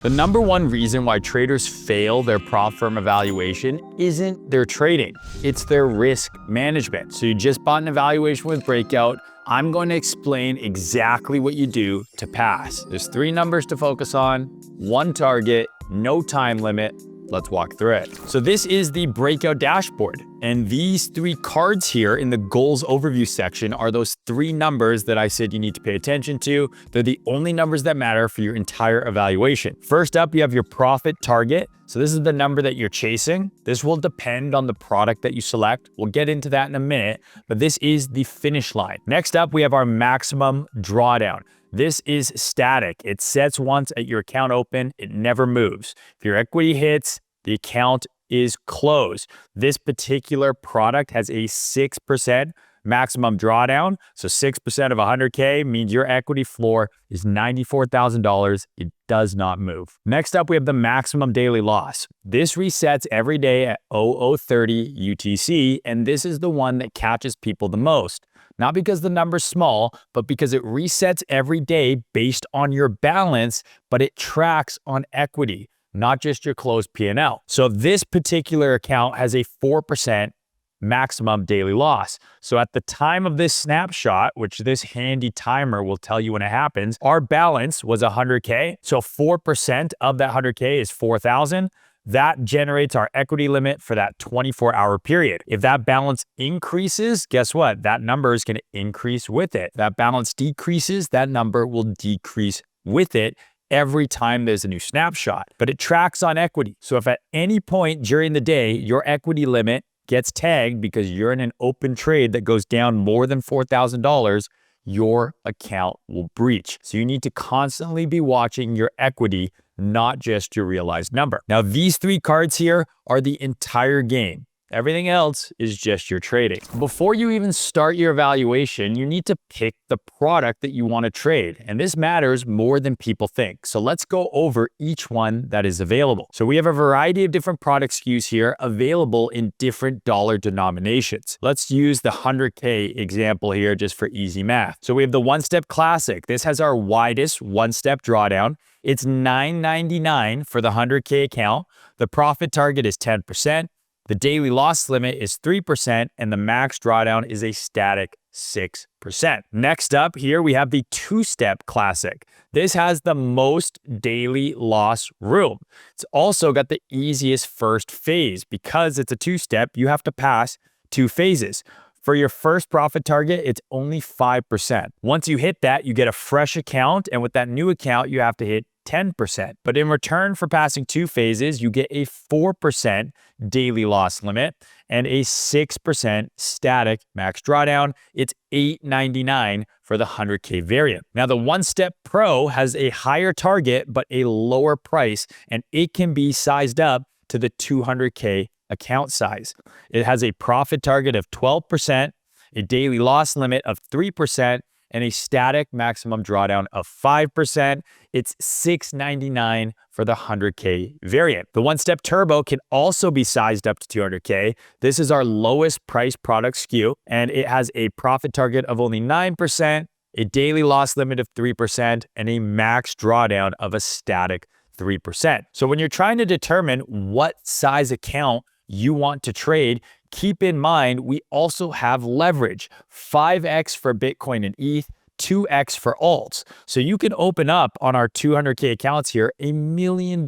The number one reason why traders fail their prop firm evaluation isn't their trading, it's their risk management. So you just bought an evaluation with Breakout. I'm going to explain exactly what you do to pass. There's 3 numbers to focus on, 1 target, no time limit. Let's walk through it. So this is the Breakout dashboard. And these 3 cards here in the goals overview section are those 3 numbers that I said you need to pay attention to. They're the only numbers that matter for your entire evaluation. First up, you have your profit target. So this is the number that you're chasing. This will depend on the product that you select. We'll get into that in a minute, but this is the finish line. Next up, we have our maximum drawdown. This is static. It sets once at your account open. It never moves. If your equity hits, the account is closed. This particular product has a 6% maximum drawdown. So 6% of 100K means your equity floor is $94,000. It does not move. Next up, we have the maximum daily loss. This resets every day at 0030 UTC, and this is the one that catches people the most. Not because the number's small, but because it resets every day based on your balance, but it tracks on equity, not just your closed P&L. So this particular account has a 4% maximum daily loss. So at the time of this snapshot, which this handy timer will tell you when it happens, our balance was 100K. So 4% of that 100K is 4,000. That generates our equity limit for that 24-hour period. If that balance increases, guess what? That number is going to increase with it. That balance decreases, that number will decrease with it every time there's a new snapshot. But it tracks on equity. So if at any point during the day, your equity limit gets tagged because you're in an open trade that goes down more than $4,000, your account will breach. So you need to constantly be watching your equity, not just your realized number. Now, these 3 cards here are the entire game. Everything else is just your trading. Before you even start your evaluation, you need to pick the product that you want to trade. And this matters more than people think. So let's go over each one that is available. So we have a variety of different product SKUs here available in different dollar denominations. Let's use the 100K example here just for easy math. So we have the One-Step Classic. This has our widest one-step drawdown. It's $9.99 for the 100K account. The profit target is 10%. The daily loss limit is 3%, and the max drawdown is a static 6%. Next up here, we have the 2-Step Classic. This has the most daily loss room. It's also got the easiest first phase. Because it's a 2-step, you have to pass 2 phases. For your first profit target, it's only 5%. Once you hit that, you get a fresh account, and with that new account, you have to hit 10%. But in return for passing 2 phases, you get a 4% daily loss limit and a 6% static max drawdown. It's $8.99 for the 100K variant. Now, the One-Step Pro has a higher target, but a lower price, and it can be sized up to the 200K account size. It has a profit target of 12%, a daily loss limit of 3%, and a static maximum drawdown of 5%. It's $6.99 for the 100K variant. The One-Step Turbo can also be sized up to 200K. This is our lowest price product SKU, and it has a profit target of only 9%, a daily loss limit of 3%, and a max drawdown of a static 3%. So when you're trying to determine what size account you want to trade, keep in mind, we also have leverage, 5x for Bitcoin and ETH, 2x for alts. So you can open up on our 200K accounts here, $1 million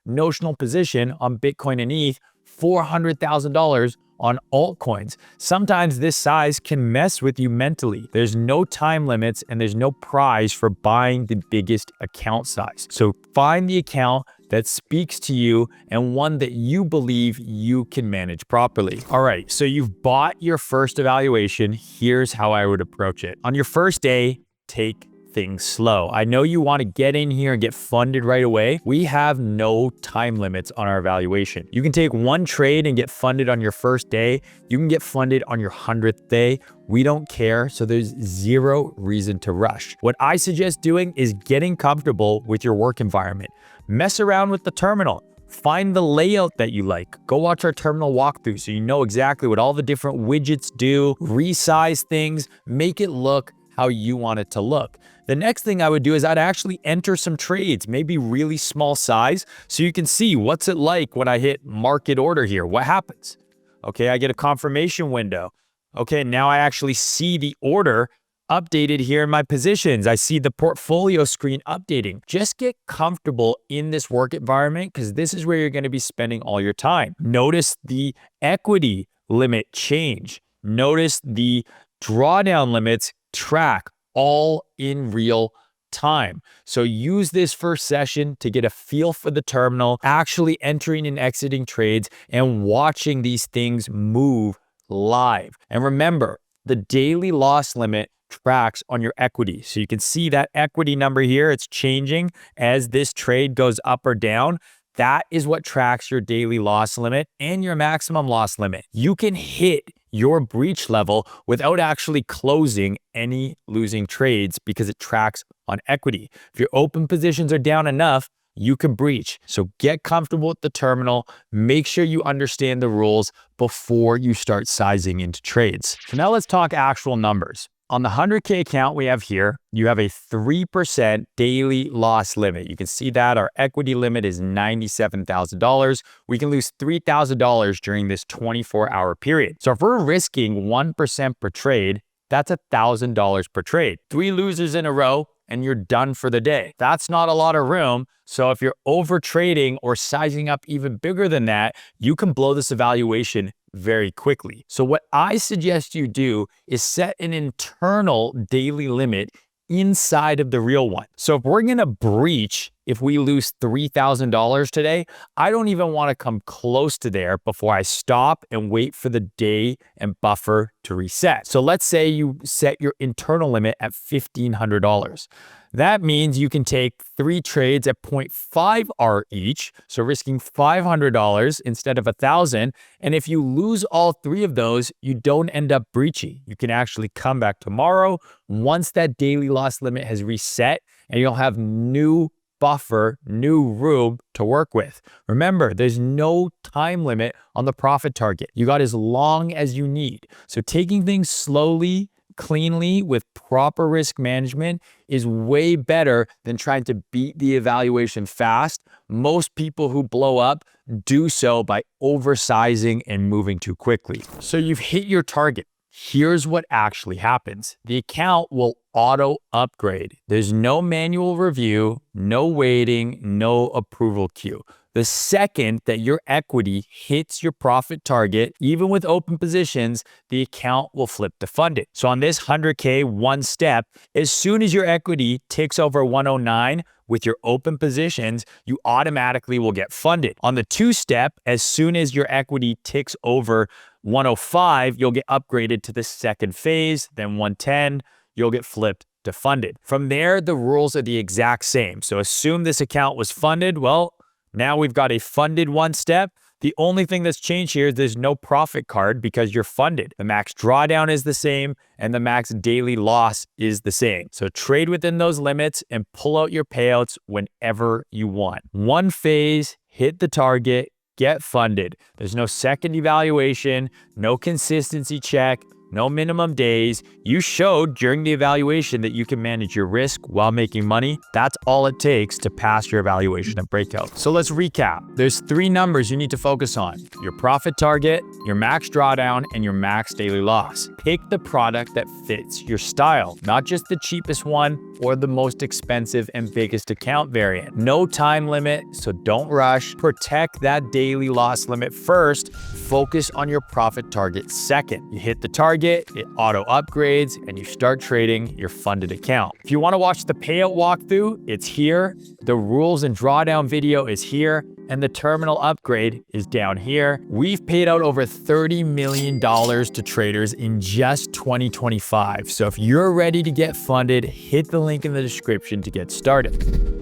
notional position on Bitcoin and ETH, $400,000 on altcoins. Sometimes this size can mess with you mentally. There's no time limits and there's no prize for buying the biggest account size. So find the account that speaks to you and one that you believe you can manage properly. All right, so you've bought your first evaluation. Here's how I would approach it. On your first day, take things slow. I know you want to get in here and get funded right away. We have no time limits on our evaluation. You can take 1 trade and get funded on your first day. You can get funded on your 100th day. We don't care, so there's 0 reason to rush. What I suggest doing is getting comfortable with your work environment. Mess around with the terminal. Find the layout that you like. Go watch our terminal walkthrough so you know exactly what all the different widgets do. Resize things. Make it look how you want it to look. The next thing I would do is I'd actually enter some trades, maybe really small size, so you can see what's it like when I hit market order here. What happens? Okay, I get a confirmation window. Okay, now I actually see the order updated here in my positions. I see the portfolio screen updating. Just get comfortable in this work environment because this is where you're going to be spending all your time. Notice the equity limit change. Notice the drawdown limits track all in real time. So use this first session to get a feel for the terminal, actually entering and exiting trades and watching these things move live. And remember, the daily loss limit tracks on your equity. So you can see that equity number here, it's changing as this trade goes up or down. That is what tracks your daily loss limit and your maximum loss limit. You can hit your breach level without actually closing any losing trades because it tracks on equity. If your open positions are down enough, you can breach. So get comfortable with the terminal. Make sure you understand the rules before you start sizing into trades. So now let's talk actual numbers. On the 100K account we have here, you have a 3% daily loss limit. You can see that our equity limit is $97,000. We can lose $3,000 during this 24-hour period. So if we're risking 1% per trade, that's $1,000 per trade. 3 losers in a row, and you're done for the day. That's not a lot of room. So if you're over trading or sizing up even bigger than that, you can blow this evaluation very quickly. So what I suggest you do is set an internal daily limit inside of the real one. So if we're going to breach, if we lose $3,000 today, I don't even want to come close to there before I stop and wait for the day and buffer to reset. So let's say you set your internal limit at $1,500. That means you can take 3 trades at 0.5 R each, so risking $500 instead of $1,000. And if you lose all 3 of those, you don't end up breaching. You can actually come back tomorrow once that daily loss limit has reset, and you'll have new buffer, new room to work with. Remember, there's no time limit on the profit target. You got as long as you need. So taking things slowly, cleanly, with proper risk management is way better than trying to beat the evaluation fast. Most people who blow up do so by oversizing and moving too quickly. So you've hit your target. Here's what actually happens. The account will auto upgrade. There's no manual review, no waiting, no approval queue. The second that your equity hits your profit target, even with open positions, the account will flip to funded. So on this 100K one step, as soon as your equity ticks over 109 with your open positions, you automatically will get funded. On the 2-step, as soon as your equity ticks over 105, you'll get upgraded to the second phase, then 110, you'll get flipped to funded. From there, the rules are the exact same. So assume this account was funded. Well, now we've got a funded 1-step. The only thing that's changed here is there's no profit card because you're funded. The max drawdown is the same and the max daily loss is the same. So trade within those limits and pull out your payouts whenever you want. One phase, hit the target, get funded. There's no second evaluation, no consistency check, no minimum days. You showed during the evaluation that you can manage your risk while making money. That's all it takes to pass your evaluation at Breakout. So let's recap. There's 3 numbers you need to focus on: your profit target, your max drawdown, and your max daily loss. Pick the product that fits your style, not just the cheapest one or the most expensive and biggest account variant. No time limit, so don't rush. Protect that daily loss limit first. Focus on your profit target second. You hit the target, it auto upgrades, and you start trading your funded account. If you want to watch the payout walkthrough, it's here. The rules and drawdown video is here, and the terminal upgrade is down here. We've paid out over $30 million to traders in just 2025. So if you're ready to get funded, hit the link in the description to get started.